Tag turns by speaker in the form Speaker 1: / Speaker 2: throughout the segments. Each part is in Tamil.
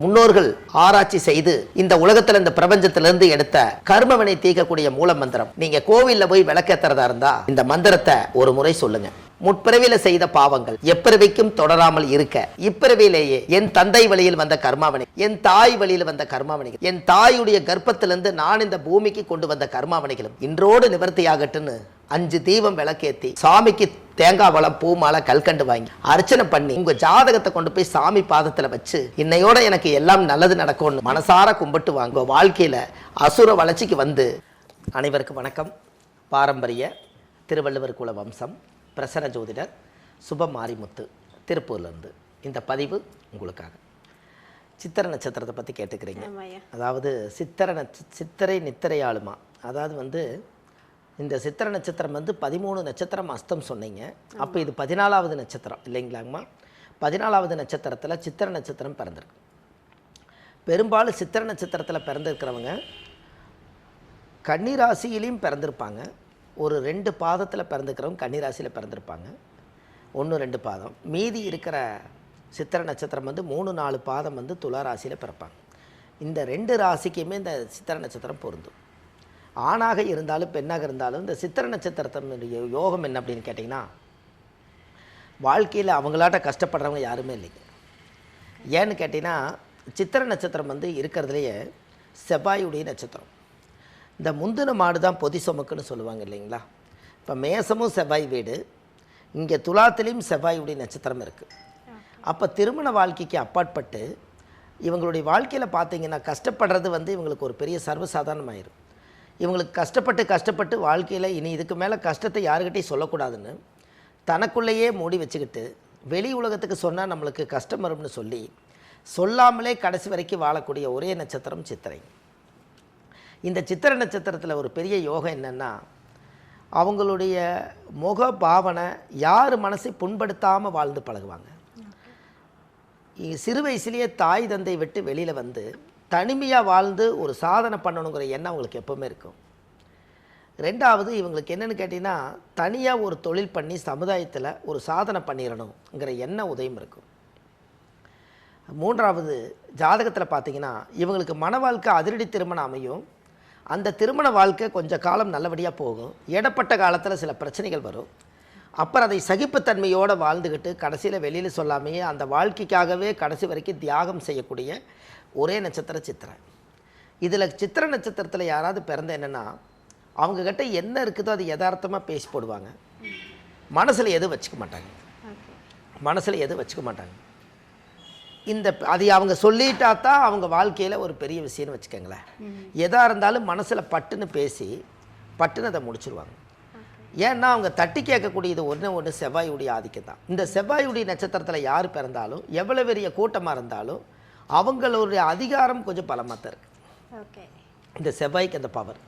Speaker 1: முன்னோர்கள் ஆராய்ச்சி செய்து இந்த உலகத்துல இந்த பிரபஞ்சத்திலிருந்து எடுத்த கர்மவினை தீர்க்கக்கூடிய மூல மந்திரம். நீங்க கோவில்ல போய் விளக்கேத்துறதா இருந்தா இந்த மந்திரத்தை ஒரு முறை சொல்லுங்க. முற்பிறவில செய்த பாவங்கள் எப்பிறவிக்கும் தொடராமல் இருக்க இப்பிறவிலேயே என் தந்தை வழியில் வந்த கர்மாவினை, என் தாய் வழியில் வந்த கர்மாவினைகள், என் தாயுடைய கர்ப்பத்திலிருந்து நான் இந்த பூமிக்கு கொண்டு வந்த கர்மாவினைகளும் இன்றோடு நிவர்த்தியாகட்டுன்னு 5 தீபம் விளக்கேத்தி சாமிக்கு தேங்காய் வளம் பூ மாலை கல்கண்டு வாங்கி அர்ச்சனை பண்ணி உங்க ஜாதகத்தை கொண்டு போய் சாமி பாதத்துல வச்சு இன்னையோட எனக்கு எல்லாம் நல்லது நடக்கும்னு மனசார கும்பிட்டு வாங்க. வாழ்க்கையில அசுர வளர்ச்சிக்கு வந்து. அனைவருக்கும் வணக்கம். பாரம்பரிய திருவள்ளுவர் குல வம்சம் பிரசன்ன ஜோதிடர் சுப மாரிமுத்து திருப்பூர்லேருந்து இந்த பதிவு உங்களுக்காக. சித்திரை நட்சத்திரத்தை பற்றி கேட்டுக்கிறீங்க. அதாவது சித்திரை நித்திரை ஆளுமா. அதாவது இந்த சித்திரை நட்சத்திரம் 13 நட்சத்திரம் அஸ்தம் சொன்னீங்க. அப்போ இது 14வது நட்சத்திரம் இல்லைங்களாங்கம்மா? 14வது நட்சத்திரத்தில் சித்திரை நட்சத்திரம் பிறந்திருக்கு. பெரும்பாலும் சித்திரை நட்சத்திரத்தில் பிறந்திருக்கிறவங்க கன்னிராசியிலையும் பிறந்திருப்பாங்க. ஒரு 2 பாதத்தில் பிறந்திருக்கிறவங்க கன்னிராசியில் பிறந்திருப்பாங்க. 1-2 பாதம். மீதி இருக்கிற சித்திரை நட்சத்திரம் 3-4 பாதம் துலா ராசியில் பிறப்பாங்க. இந்த 2 ராசிக்குமே இந்த சித்திரை நட்சத்திரம் பொருந்தும். ஆணாக இருந்தாலும் பெண்ணாக இருந்தாலும் இந்த சித்திரை நட்சத்திரத்தினுடைய யோகம் என்ன அப்படின்னு கேட்டிங்கன்னா, வாழ்க்கையில் அவங்களாட்ட கஷ்டப்படுறவங்க யாருமே இல்லைங்க. ஏன்னு கேட்டிங்கன்னா, சித்திரை நட்சத்திரம் இருக்கிறதுலையே செவ்வாயுடைய நட்சத்திரம். இந்த முந்தின மாடு தான் பொதி சுமக்குன்னு சொல்லுவாங்க இல்லைங்களா? இப்போ மேசமும் செவ்வாய் வீடு, இங்கே துலாத்திலையும் செவ்வாயுடைய நட்சத்திரம் இருக்குது. அப்போ திருமண வாழ்க்கைக்கு அப்பாற்பட்டு இவங்களுடைய வாழ்க்கையில் பார்த்தீங்கன்னா கஷ்டப்படுறது இவங்களுக்கு ஒரு பெரிய சர்வசாதாரணமாயிரும். இவங்களுக்கு கஷ்டப்பட்டு வாழ்க்கையில் இனி இதுக்கு மேலே கஷ்டத்தை யாருக்கிட்டையும் சொல்லக்கூடாதுன்னு தனக்குள்ளேயே மூடி வச்சுக்கிட்டு வெளி உலகத்துக்கு சொன்னால் நம்மளுக்கு கஷ்டம் வரும்னு சொல்லி சொல்லாமலே கடைசி வரைக்கும் வாழக்கூடிய ஒரே நட்சத்திரம் சித்திரை. இந்த சித்திரை நட்சத்திரத்தில் ஒரு பெரிய யோகம் என்னென்னா, அவங்களுடைய முக பாவனை யார் மனசை புண்படுத்தாமல் வாழ்ந்து பழகுவாங்க. சிறு வயசுலேயே தாய் தந்தை விட்டு வெளியில் தனிமையாக வாழ்ந்து ஒரு சாதனை பண்ணணுங்கிற எண்ணம் அவங்களுக்கு எப்போவுமே இருக்கும். 2வது இவங்களுக்கு என்னென்னு கேட்டிங்கன்னா, தனியாக ஒரு தொழில் பண்ணி சமுதாயத்தில் ஒரு சாதனை பண்ணிடணுங்கிற எண்ணம் உதயம் இருக்கும். 3வது ஜாதகத்தில் பார்த்திங்கன்னா, இவங்களுக்கு மன வாழ்க்கை அதிரடி திருமணம் அமையும். அந்த திருமண வாழ்க்கை கொஞ்சம் காலம் நல்லபடியாக போகும். இடப்பட்ட காலத்தில் சில பிரச்சனைகள் வரும். அப்புறம் அதை சகிப்புத்தன்மையோடு வாழ்ந்துக்கிட்டு கடைசியில் வெளியில் சொல்லாமையே அந்த வாழ்க்கைக்காகவே கடைசி வரைக்கும் தியாகம் செய்யக்கூடிய ஒரே நட்சத்திரம் சித்திரை. இதில் சித்திரை நட்சத்திரத்தில் யாராவது பிறந்த என்னென்னா, அவங்கக்கிட்ட என்ன இருக்குதோ அது யதார்த்தமாக பேசி போடுவாங்க. மனசில் எதுவும் வச்சுக்க மாட்டாங்க. அது அவங்க சொல்லிட்டா தான் அவங்க வாழ்க்கையில் ஒரு பெரிய விஷயம்னு வச்சுக்கோங்களேன். எதாக இருந்தாலும் மனசில் பட்டுன்னு பேசி பட்டுன்னு அதை முடிச்சுருவாங்க. ஏன்னா அவங்க தட்டி கேட்கக்கூடியது ஒன்று செவ்வாயுடைய ஆதிக்கம் தான். இந்த செவ்வாயுடைய நட்சத்திரத்தில் யார் பிறந்தாலும் எவ்வளோ பெரிய கூட்டமாக இருந்தாலும் அவங்களுடைய அதிகாரம் கொஞ்சம் பலமாக தான் இருக்குது. இந்த செவ்வாய்க்கு அந்த பவர்.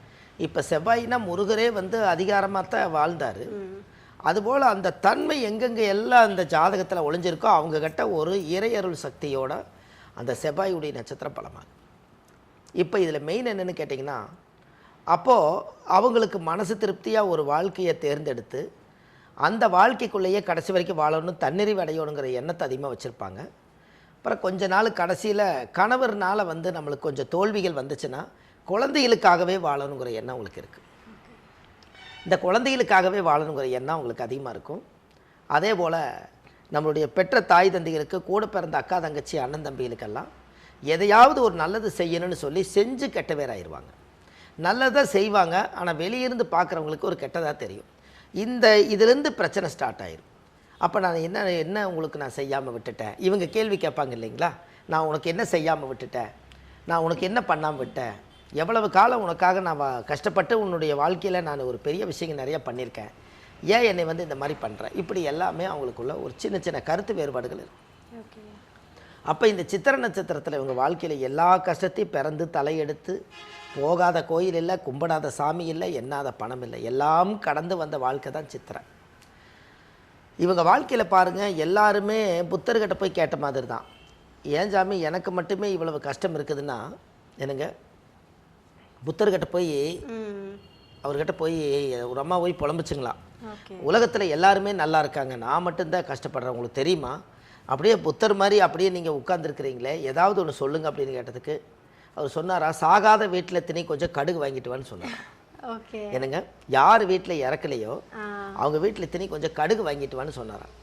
Speaker 1: இப்போ செவ்வாய்னா முருகரே அதிகாரமாக தான் வாழ்ந்தார். அதுபோல் அந்த தன்மை எங்கெங்கே எல்லாம் அந்த ஜாதகத்தில் ஒளிஞ்சிருக்கோ அவங்கக்கிட்ட ஒரு இறையருள் சக்தியோட அந்த செவ்வாயுடைய நட்சத்திரம் பலமாகும். இப்போ இதில் மெயின் என்னென்னு கேட்டிங்கன்னா, அப்போது அவங்களுக்கு மனசு திருப்தியாக ஒரு வாழ்க்கையை தேர்ந்தெடுத்து அந்த வாழ்க்கைக்குள்ளேயே கடைசி வரைக்கும் வாழணும், தன்னிறைவு அடையணுங்கிற எண்ணத்தை அதிகமாக வச்சுருப்பாங்க. அப்புறம் கொஞ்ச நாள் கடைசியில் கணவர்னால் நம்மளுக்கு கொஞ்சம் தோல்விகள் வந்துச்சுன்னா குழந்தைகளுக்காகவே வாழணுங்கிற எண்ணம் அவங்களுக்கு இருக்குது. இந்த குழந்தைகளுக்காகவே வாழணுங்கிற எண்ணம் அவங்களுக்கு அதிகமாக இருக்கும். அதே போல் நம்மளுடைய பெற்ற தாய் தந்தைகளுக்கு கூட பிறந்த அக்கா தங்கச்சி அண்ணன் தம்பிகளுக்கெல்லாம் எதையாவது ஒரு நல்லது செய்யணும்னு சொல்லி செஞ்சு கெட்ட பேர் ஆயிடுவாங்க. நல்லதாக செய்வாங்க, ஆனால் வெளியிருந்து பார்க்குறவங்களுக்கு ஒரு கெட்டதாக தெரியும். இதிலேருந்து பிரச்சனை ஸ்டார்ட் ஆயிடும். அப்போ நான் என்ன உங்களுக்கு நான் செய்யாமல் விட்டுட்டேன், இவங்க கேள்வி கேட்பாங்க இல்லைங்களா? நான் உனக்கு என்ன செய்யாமல் விட்டுட்டேன், நான் உனக்கு என்ன பண்ணாமல் விட்டேன், எவ்வளவு காலம் உனக்காக நான் கஷ்டப்பட்டு உன்னுடைய வாழ்க்கையில் நான் ஒரு பெரிய விஷயங்கள் நிறைய பண்ணியிருக்கேன், ஏன் என்னை இந்த மாதிரி பண்ணுறேன், இப்படி எல்லாமே அவங்களுக்குள்ள ஒரு சின்ன சின்ன கருத்து வேறுபாடுகள் இருக்குது. அப்போ இந்த சித்திரை நட்சத்திரத்தில் இவங்க வாழ்க்கையில் எல்லா கஷ்டத்தையும் பிறந்து தலையெடுத்து போகாத கோயில் இல்லை, கும்பிடாத சாமி இல்லை, எண்ணாத பணம் இல்லை, எல்லாம் கடந்து வந்த வாழ்க்கை தான் சித்திரை. இவங்க வாழ்க்கையில் பாருங்கள், எல்லாருமே புத்தர்கிட்ட போய் கேட்ட மாதிரி தான். ஏன் சாமி எனக்கு மட்டுமே இவ்வளவு கஷ்டம் இருக்குதுன்னா, என்னங்க புத்தர்கிட்ட போய் அவர்கிட்ட போய் ஒரு அம்மா போய் புலம்பிச்சுங்களாம், உலகத்தில் எல்லாருமே நல்லா இருக்காங்க, நான் மட்டும்தான் கஷ்டப்படுறேன், உங்களுக்கு தெரியுமா? அப்படியே புத்தர் மாதிரி அப்படியே நீங்கள் உட்காந்துருக்கிறீங்களே, ஏதாவது ஒன்று சொல்லுங்கள் அப்படின்னு கேட்டதுக்கு அவர் சொன்னாரா, சாகாத வீட்டில் திணை கொஞ்சம் கடுகு வாங்கிட்டு வான்னு சொன்னார்.
Speaker 2: ஓகே.
Speaker 1: என்னங்க, யார் வீட்டில் இறக்கலையோ அவங்க வீட்டில் திணை கொஞ்சம் கடுகு வாங்கிட்டு வான்னு சொன்னாராம்.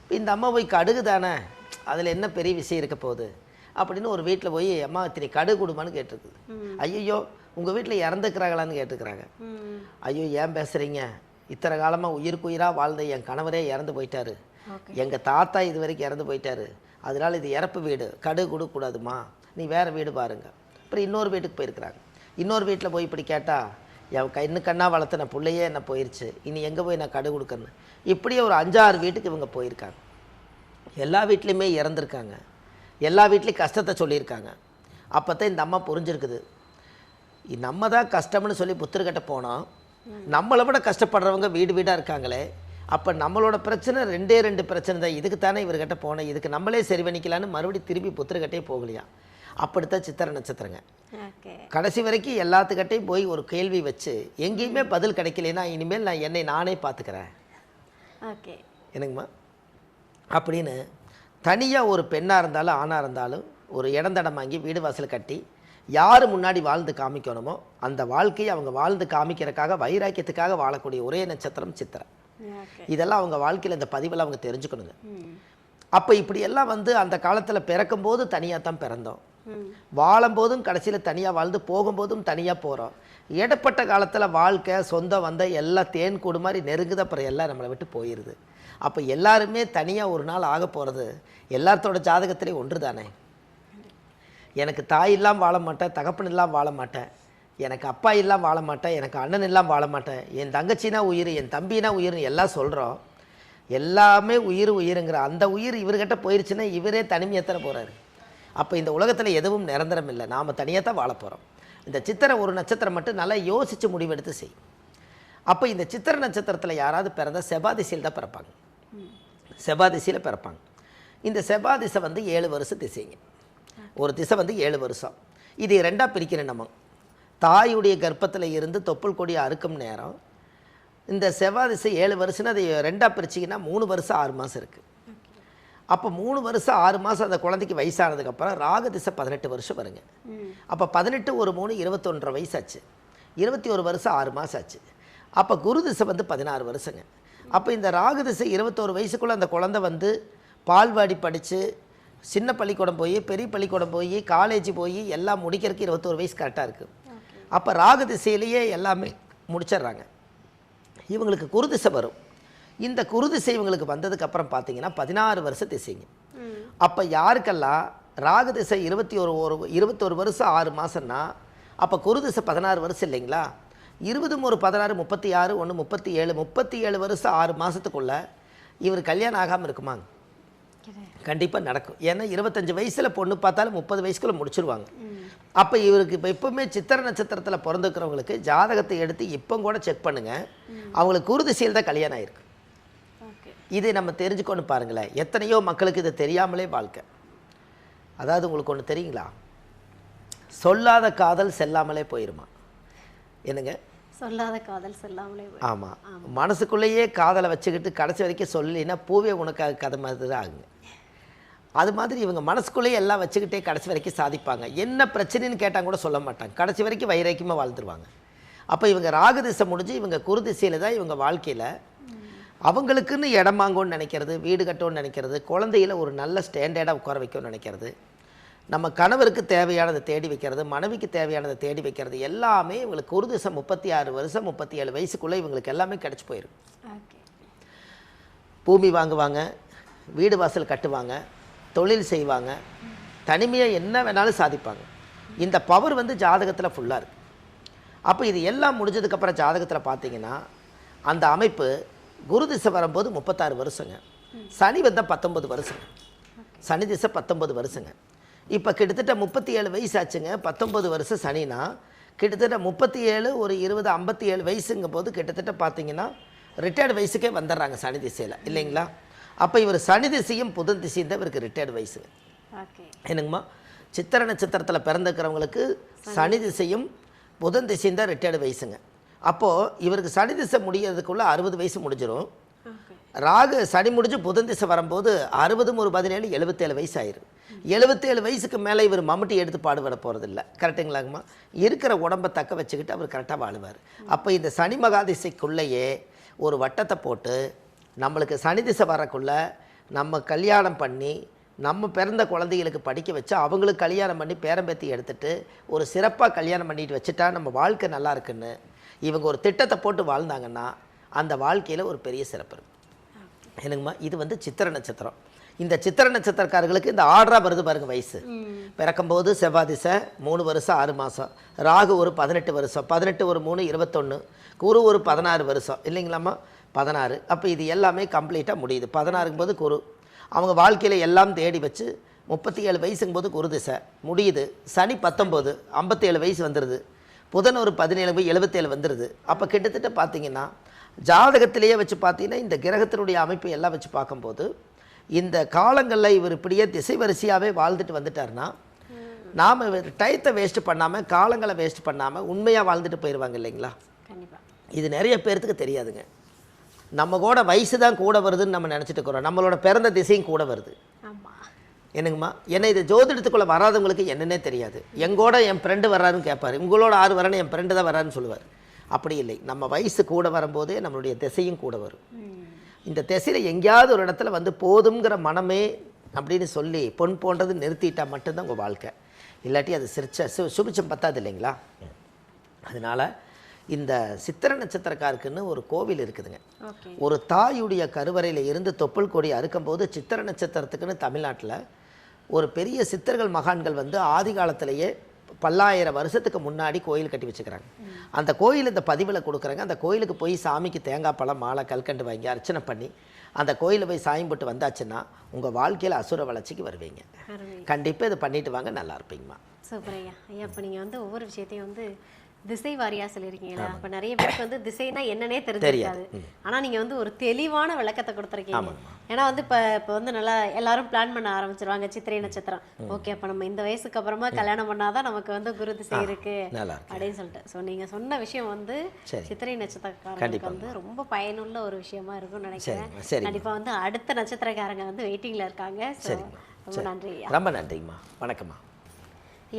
Speaker 1: இப்போ இந்த அம்மா போய் கடுகு தானே, அதில் என்ன பெரிய விஷயம் இருக்க போகுது அப்படின்னு ஒரு வீட்டில் போய் அம்மா திணை கடுகு கொடுமான்னு கேட்டிருக்குது. ஐயோ உங்கள் வீட்டில் இறந்துக்கிறாங்களான்னு கேட்டுக்கிறாங்க. ஐயோ ஏன் பேசுகிறீங்க, இத்தனை காலமாக உயிருக்கு உயிராக வாழ்ந்த என் கணவரே இறந்து போயிட்டாரு, எங்கள் தாத்தா இது வரைக்கும் இறந்து போயிட்டாரு, அதனால் இது இறப்பு வீடு, கடுகு கொடுக்கக்கூடாதுமா, நீ வேறு வீடு பாருங்க. அப்புறம் இன்னொரு வீட்டுக்கு போயிருக்கிறாங்க. இன்னொரு வீட்டில் போய் இப்படி கேட்டால் என் இன்னும் கண்ணா வளர்த்தின பிள்ளையே என்ன போயிடுச்சு, இனி எங்கே போய் நான் கடுகு கொடுக்கணும். இப்படியே ஒரு 5-6 வீட்டுக்கு இவங்க போயிருக்காங்க. எல்லா வீட்லேயுமே இறந்துருக்காங்க, எல்லா வீட்லேயும் கஷ்டத்தை சொல்லியிருக்காங்க. அப்போ தான் இந்த அம்மா புரிஞ்சிருக்குது, நம்ம தான் கஷ்டம்னு சொல்லி புத்தர்கிட்ட போனோம், நம்மளை விட கஷ்டப்படுறவங்க வீடு வீடாக இருக்காங்களே, அப்போ நம்மளோட பிரச்சனை 2 பிரச்சனை தான், இதுக்கு தானே இவர்கிட்ட போனேன், இதுக்கு நம்மளே சரி பண்ணிக்கலான்னு மறுபடியும் திரும்பி புத்தர்கிட்டே போகலையா. அப்படித்தான் சித்திரை நட்சத்திரங்க. கடைசி வரைக்கும் எல்லாத்துக்கிட்டையும் போய் ஒரு கேள்வி வச்சு எங்கேயுமே பதில் கிடைக்கலன்னா இனிமேல் நான் என்னை நானே பார்த்துக்கிறேன் என்னங்கம்மா அப்படின்னு தனியாக ஒரு பெண்ணாக இருந்தாலும் ஆணாக இருந்தாலும் ஒரு இடந்தடம் வாங்கி வீடு வாசல் கட்டி யார் முன்னாடி வாழ்ந்து காமிக்கணுமோ அந்த வாழ்க்கையை அவங்க வாழ்ந்து காமிக்கிறதுக்காக வைராக்கியத்துக்காக வாழக்கூடிய ஒரே நட்சத்திரம் சித்திரை. இதெல்லாம் அவங்க வாழ்க்கையில் இந்த பதிவில் அவங்க தெரிஞ்சுக்கணுங்க. அப்போ இப்படியெல்லாம் வந்து அந்த காலத்தில் பிறக்கும்போது தனியாக தான் பிறந்தோம், வாழும்போதும் கடைசியில் தனியாக வாழ்ந்து போகும்போதும் தனியாக போகிறோம். இடப்பட்ட காலத்தில் வாழ்க்கை சொந்தம் வந்த எல்லாம் தேன் கூடு மாதிரி நெருங்குது, அப்புறம் எல்லாம் நம்மளை விட்டு போயிடுது. அப்போ எல்லாருமே தனியாக ஒரு நாள் ஆக போகிறது எல்லாத்தோட ஜாதகத்திலே ஒன்று தானே. எனக்கு தாய் இல்லாமல் வாழ மாட்டேன், தகப்பன் இல்லாமல் வாழ மாட்டேன், எனக்கு அப்பா இல்லாமல் வாழ மாட்டேன், எனக்கு அண்ணன் இல்லாமல் வாழ மாட்டேன், என் தங்கச்சினா உயிர், என் தம்பினா உயிர்னு எல்லாம் சொல்கிறோம். எல்லாமே உயிருங்கிற அந்த உயிர் இவர்கிட்ட போயிடுச்சுன்னா இவரே தனிமையத்தனை போகிறாரு. அப்போ இந்த உலகத்தில் எதுவும் நிரந்தரம் இல்லை, நாம் தனியாக தான் வாழ போகிறோம். இந்த சித்திரை ஒரு நட்சத்திரம் மட்டும் நல்லா யோசித்து முடிவெடுத்து செய்யும். அப்போ இந்த சித்திரை நட்சத்திரத்தில் யாராவது பிறந்தால் செவ்வாதிசையில் தான் பிறப்பாங்க, செவ்வாதிசையில் பிறப்பாங்க. இந்த செவ்வாதிசை வந்து 7 வருஷம் திசைங்க. ஒரு திசை வந்து 7 வருஷம். இது 2ஆக பிரிக்கிற நம்ம தாயுடைய கர்ப்பத்தில் இருந்து தொப்புள் கொடி அறுக்கும் நேரம். இந்த செவ்வாதிசை 7 வருஷம்னா அது 2ஆக பிரிச்சிங்கன்னா 3 வருஷம் 6 மாதம் இருக்குது. அப்போ 3 வருஷம் 6 மாதம் அந்த குழந்தைக்கு வயசானதுக்கப்புறம் ராகு திசை 18 வருஷம் வருங்க. அப்போ 18 ஒரு 3 21 வயசாச்சு, 21 வருஷம் 6 மாதம் ஆச்சு. அப்போ குரு திசை வந்து 16 வருஷங்க. அப்போ இந்த ராகு திசை 21 வயசுக்குள்ளே அந்த குழந்தை வந்து பால்வாடி படித்து சின்ன பள்ளிக்கூடம் போய் பெரிய பள்ளிக்கூடம் போய் காலேஜ் போய் எல்லாம் முடிக்கிறதுக்கு 21 வயசு கரெக்டாக இருக்குது. அப்போ ராகு திசையிலேயே எல்லாமே முடிச்சிடுறாங்க. இவங்களுக்கு குரு திசை வரும். இந்த குரு திசை இவங்களுக்கு வந்ததுக்கப்புறம் பார்த்தீங்கன்னா 16 வருஷம் திசைங்க. அப்போ யாருக்கெல்லாம் ராகு திசை 21 வருஷம் 6 மாதம்னா அப்போ குரு திசை 16 வருஷம் இல்லைங்களா. 20 ஒரு 16 36 1 37 வருஷம் 6 மாதத்துக்குள்ளே இவர் கல்யாணம் ஆகாமல் இருக்குமாங்க? கண்டிப்பாக நடக்கும். ஏன்னா 25 வயசில் பொண்ணு பார்த்தாலும் 30 வயசுக்குள்ளே முடிச்சிருவாங்க. அப்போ இவருக்கு இப்போ எப்போவுமே சித்திரை நட்சத்திரத்தில் பிறந்துக்கிறவங்களுக்கு ஜாதகத்தை எடுத்து இப்போ கூட செக் பண்ணுங்கள், அவங்களுக்கு குரு திசையில் தான் கல்யாணம் ஆகிருக்கு. இது நம்ம தெரிஞ்சுக்கொண்டு பாருங்களேன். எத்தனையோ மக்களுக்கு இது தெரியாமலே வாழ்க்கை. அதாவது உங்களுக்கு ஒன்று தெரியுங்களா, சொல்லாத காதல் செல்லாமலே போயிருமா. என்னங்க,
Speaker 2: சொல்லாத காதல் செல்லாமலே?
Speaker 1: ஆமாம், மனசுக்குள்ளேயே காதலை வச்சுக்கிட்டு கடைசி வரைக்கும் சொல்லினா பூவே உனக்காக கதை மாதிரி தான் ஆகுங்க. அது மாதிரி இவங்க மனசுக்குள்ளேயே எல்லாம் வச்சுக்கிட்டே கடைசி வரைக்கும் சாதிப்பாங்க. என்ன பிரச்சனைன்னு கேட்டால் கூட சொல்ல மாட்டாங்க, கடைசி வரைக்கும் வைராக்கியமாக வாழ்ந்துருவாங்க. அப்போ இவங்க ராகு திசை முடிஞ்சு இவங்க குரு திசையில் தான் இவங்க வாழ்க்கையில் அவங்களுக்குன்னு இடம் வாங்கணும்னு நினைக்கிறது, வீடு கட்டணும்னு நினைக்கிறது, குழந்தையில் ஒரு நல்ல ஸ்டாண்டர்டாக உட்கார வைக்கணும்னு நினைக்கிறது, நம்ம கணவருக்கு தேவையானதை தேடி வைக்கிறது, மனைவிக்கு தேவையானதை தேடி வைக்கிறது, எல்லாமே இவங்களுக்கு குரு திசை 36 வருஷம் 37 வயசுக்குள்ளே இவங்களுக்கு எல்லாமே கிடச்சி போயிடும். பூமி வாங்குவாங்க, வீடு வாசல் கட்டுவாங்க, தொழில் செய்வாங்க, தனிமையாக என்ன வேணாலும் சாதிப்பாங்க. இந்த பவர் வந்து ஜாதகத்தில் ஃபுல்லாக இருக்குது. அப்போ இது எல்லாம் முடிஞ்சதுக்கப்புறம் ஜாதகத்தில் பார்த்தீங்கன்னா அந்த அமைப்பு குரு திசை வரும்போது 36 வருஷங்க, சனி வந்தால் 19 வருஷங்க, சனி திசை 19 வருஷங்க. இப்போ கிட்டத்தட்ட 37 வயசு ஆச்சுங்க. 19 வருஷம் சனினா கிட்டத்தட்ட 37 ஒரு 20 57 வயசுங்கும் போது கிட்டத்தட்ட பார்த்தீங்கன்னா ரிட்டையர்டு வயசுக்கே வந்துடுறாங்க சனி திசையில், இல்லைங்களா. அப்போ இவர் சனி திசையும் புதன் திசையும் தான் இவருக்கு ரிட்டையர்டு வயசு. என்னங்கம்மா, சித்திரை நட்சத்திரத்தில் பிறந்துக்கிறவங்களுக்கு சனி திசையும் புதன் திசையும் தான் ரிட்டையர்டு வயசுங்க. அப்போது இவருக்கு சனி திசை முடிகிறதுக்குள்ளே 60 வயசு முடிஞ்சிடும். ராகு சனி முடிஞ்சு புதன் திசை வரும்போது 60 ஒரு 17 77 வயசு ஆயிரும். 77 வயசுக்கு மேலே இவர் மம்முட்டி எடுத்து பாடுபட போகிறதில்ல. கரெக்டுங்களாங்கம்மா? இருக்கிற உடம்பை தக்க வச்சுக்கிட்டு அவர் கரெக்டாக வாழுவார். அப்போ இந்த சனி மகாதிசைக்குள்ளேயே ஒரு வட்டத்தை போட்டு நம்மளுக்கு சனி திசை வரக்குள்ளே நம்ம கல்யாணம் பண்ணி நம்ம பிறந்த குழந்தைகளுக்கு படிக்க வச்சு அவங்களுக்கு கல்யாணம் பண்ணி பேரம்பேத்தி எடுத்துகிட்டு ஒரு சிறப்பாக கல்யாணம் பண்ணிட்டு வச்சுட்டா நம்ம வாழ்க்கை நல்லா இருக்குன்னு இவங்க ஒரு திட்டத்தை போட்டு வாழ்ந்தாங்கன்னா அந்த வாழ்க்கையில் ஒரு பெரிய சிறப்பு இருக்கும். என்னங்கம்மா? இது வந்து சித்திரை நட்சத்திரம். இந்த சித்திரை நட்சத்திரக்காரர்களுக்கு இந்த ஆர்டராக வருது பாருங்க வயசு. பிறக்கும்போது செவ்வாய் திசை 3 வருஷம் 6 மாதம், ராகு ஒரு 18 வருஷம், 18 ஒரு 3 21, குரு ஒரு 16 வருஷம் இல்லைங்களாம்மா? 16. அப்போ இது எல்லாமே கம்ப்ளீட்டாக முடியுது. 16ங்கும் போது குரு அவங்க வாழ்க்கையில் எல்லாம் தேடி வச்சு 37 வயசுங்கும் போது குரு திசை முடியுது. சனி 19 57 வயசு வந்துடுது. புதன் ஒரு 17 77 வந்துடுது. அப்போ கிட்டத்தட்ட பார்த்தீங்கன்னா ஜாதகத்திலேயே வச்சு பார்த்தீங்கன்னா இந்த கிரகத்தினுடைய அமைப்பு எல்லாம் வச்சு பார்க்கும்போது இந்த காலங்களில் இவர் இப்படியே திசை வரிசையாகவே வாழ்ந்துட்டு வந்துட்டார்னா நாம் டயத்தை வேஸ்ட் பண்ணாமல் காலங்களை வேஸ்ட் பண்ணாமல் உண்மையாக வாழ்ந்துட்டு போயிடுவாங்க இல்லைங்களா? இது நிறைய பேர்த்துக்கு தெரியாதுங்க. நம்ம கூட வயசு தான் கூட வருதுன்னு நம்ம நினச்சிட்டு இருக்கிறோம். நம்மளோட பிறந்த திசையும் கூட வருது. என்னங்கம்மா? ஏன்னா இது ஜோதிடத்துக்குள்ளே வராதவங்களுக்கு என்னன்னே தெரியாது. எங்கூட என் ஃப்ரெண்டு வர்றாருன்னு கேட்பார். உங்களோட 6 வரேன்னு என் ஃப்ரெண்டு தான் வர்றாருன்னு சொல்லுவார். அப்படி இல்லை. நம்ம வயசு கூட வரும்போதே நம்மளுடைய திசையும் கூட வரும். இந்த திசையில் எங்கேயாவது ஒரு இடத்துல வந்து போதுங்கிற மனமே அப்படின்னு சொல்லி பொன் போன்றது நிறுத்திட்டால் மட்டும்தான் உங்கள் வாழ்க்கை. இல்லாட்டி அது சுபிச்சம் பத்தாது இல்லைங்களா? அதனால் இந்த சித்திரை நட்சத்திரக்காருக்குன்னு ஒரு கோவில் இருக்குதுங்க. ஒரு தாயுடைய கருவறையில் இருந்து தொப்புள் கொடி அறுக்கும்போது சித்திரை நட்சத்திரத்துக்குன்னு தமிழ்நாட்டில் ஒரு பெரிய சித்தர்கள் மகான்கள் வந்து ஆதி காலத்திலேயே பல்லாயிரம் வருஷத்துக்கு முன்னாடி கோயில் கட்டி வச்சுக்கிறாங்க. அந்த கோயில் இந்த பதிவில் கொடுக்குறாங்க. அந்த கோயிலுக்கு போய் சாமிக்கு தேங்காய் பழம் மாலை கல்கண்டு வாங்கி அர்ச்சனை பண்ணி அந்த கோயிலில் போய் சாயம் போட்டு வந்தாச்சுன்னா உங்கள் வாழ்க்கையில் அசுர வளர்ச்சிக்கு வருவீங்க. கண்டிப்பாக இதை பண்ணிட்டு வாங்க, நல்லா இருப்பீங்கம்மா.
Speaker 2: சூப்பர் ஐயா. ஐயா இப்போ நீங்கள் வந்து ஒவ்வொரு விஷயத்தையும் வந்து திசை வாரியாக சொல்லியிருக்கீங்களா? அப்போ நிறைய பேருக்கு வந்து திசைனா என்னன்னே தெரியாது. ஆனால் நீங்கள் வந்து ஒரு தெளிவான விளக்கத்தை கொடுத்துருக்கீங்க. ஏன்னா வந்து இப்போ வந்து நல்லா எல்லாரும் பிளான் பண்ண ஆரம்பிச்சிருவாங்க. சித்திரை நட்சத்திரம் ஓகே, அப்போ நம்ம இந்த வயசுக்கு அப்புறமா கல்யாணம் பண்ணாதான் நமக்கு வந்து குரு திசை இருக்கு அப்படின்னு சொல்லிட்டு. ஸோ நீங்கள் சொன்ன விஷயம் வந்து சித்திரை நட்சத்திரக்காரங்களுக்கு வந்து ரொம்ப பயனுள்ள ஒரு விஷயமா இருக்கும்னு நினைக்கிறேன். கண்டிப்பாக வந்து அடுத்த நட்சத்திரக்காரங்க வந்து வெயிட்டிங்கில் இருக்காங்க. ரொம்ப நன்றி.
Speaker 1: ரொம்ப நன்றிங்கம்மா. வணக்கம்மா.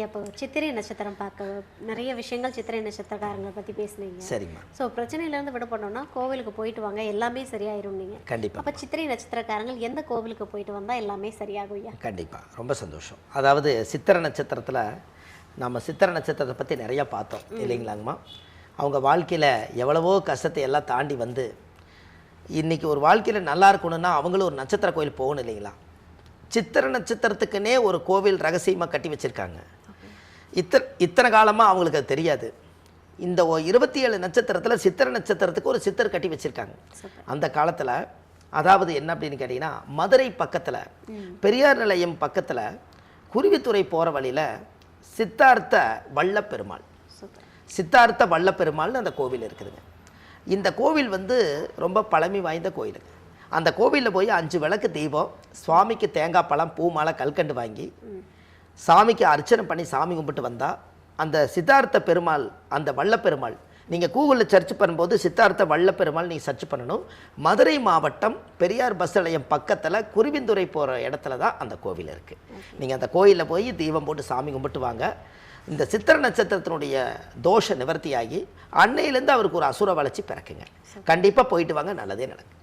Speaker 2: இப்போ சித்திரை நட்சத்திரம் பார்க்க நிறைய விஷயங்கள் சித்திரை நட்சத்திரக்காரங்களை பற்றி பேசுனீங்க.
Speaker 1: சரிம்மா.
Speaker 2: ஸோ பிரச்சனையிலேருந்து விடுபடணும்னா கோவிலுக்கு போயிட்டு வாங்க, எல்லாமே சரியாயிரும் நீங்கள்.
Speaker 1: கண்டிப்பாக.
Speaker 2: அப்போ சித்திரை நட்சத்திரக்காரங்கள் எந்த கோவிலுக்கு போயிட்டு வந்தால் எல்லாமே சரியாகும் ஐயா?
Speaker 1: கண்டிப்பாக. ரொம்ப சந்தோஷம். அதாவது சித்திரை நட்சத்திரத்தில் நம்ம சித்திரை நட்சத்திரத்தை பற்றி நிறையா பார்த்தோம் இல்லைங்களாங்கம்மா? அவங்க வாழ்க்கையில் எவ்வளவோ கஷ்டத்தை எல்லாம் தாண்டி வந்து இன்றைக்கி ஒரு வாழ்க்கையில் நல்லா இருக்கணும்னா அவங்களும் ஒரு நட்சத்திர கோயில் போகணும் இல்லைங்களா? சித்திரை நட்சத்திரத்துக்குன்னே ஒரு கோவில் ரகசியமாக கட்டி வச்சுருக்காங்க. இத்தனை காலமாக அவங்களுக்கு அது தெரியாது. இந்த 27 நட்சத்திரத்தில் சித்திரை நட்சத்திரத்துக்கு ஒரு சித்தர் கட்டி வச்சுருக்காங்க அந்த காலத்தில். அதாவது என்ன அப்படின்னு கேட்டிங்கன்னா, மதுரை பக்கத்தில் பெரியார் நிலையம் பக்கத்தில் குருவித்துறை போகிற வழியில் சித்தார்த்த வல்லப்பெருமாள்னு அந்த கோவில் இருக்குதுங்க. இந்த கோவில் வந்து ரொம்ப பழமை வாய்ந்த கோயிலுங்க. அந்த கோவிலில் போய் 5 விளக்கு தீபம், சுவாமிக்கு தேங்காய் பழம் பூ மாலை கல்கண்டு வாங்கி சாமிக்கு அர்ச்சனை பண்ணி சாமி கும்பிட்டு வந்தால் அந்த சித்தார்த்த பெருமாள், அந்த வல்லப்பெருமாள், நீங்கள் கூகுளில் சர்ச் பண்ணும்போது சித்தார்த்த வல்லப்பெருமாள் நீங்கள் சர்ச் பண்ணணும். மதுரை மாவட்டம் பெரியார் பஸ் நிலையம் பக்கத்தில் குருவிந்துறை போகிற இடத்துல தான் அந்த கோவில் இருக்குது. நீங்கள் அந்த கோயிலில் போய் தீபம் போட்டு சாமி கும்பிட்டு வாங்க. இந்த சித்திரை நட்சத்திரத்தினுடைய தோஷ நிவர்த்தியாகி அன்னையிலேருந்து அவருக்கு ஒரு அசுர வளர்ச்சி பிறக்குங்க. கண்டிப்பாக போயிட்டு வாங்க, நல்லதே நடக்கும்.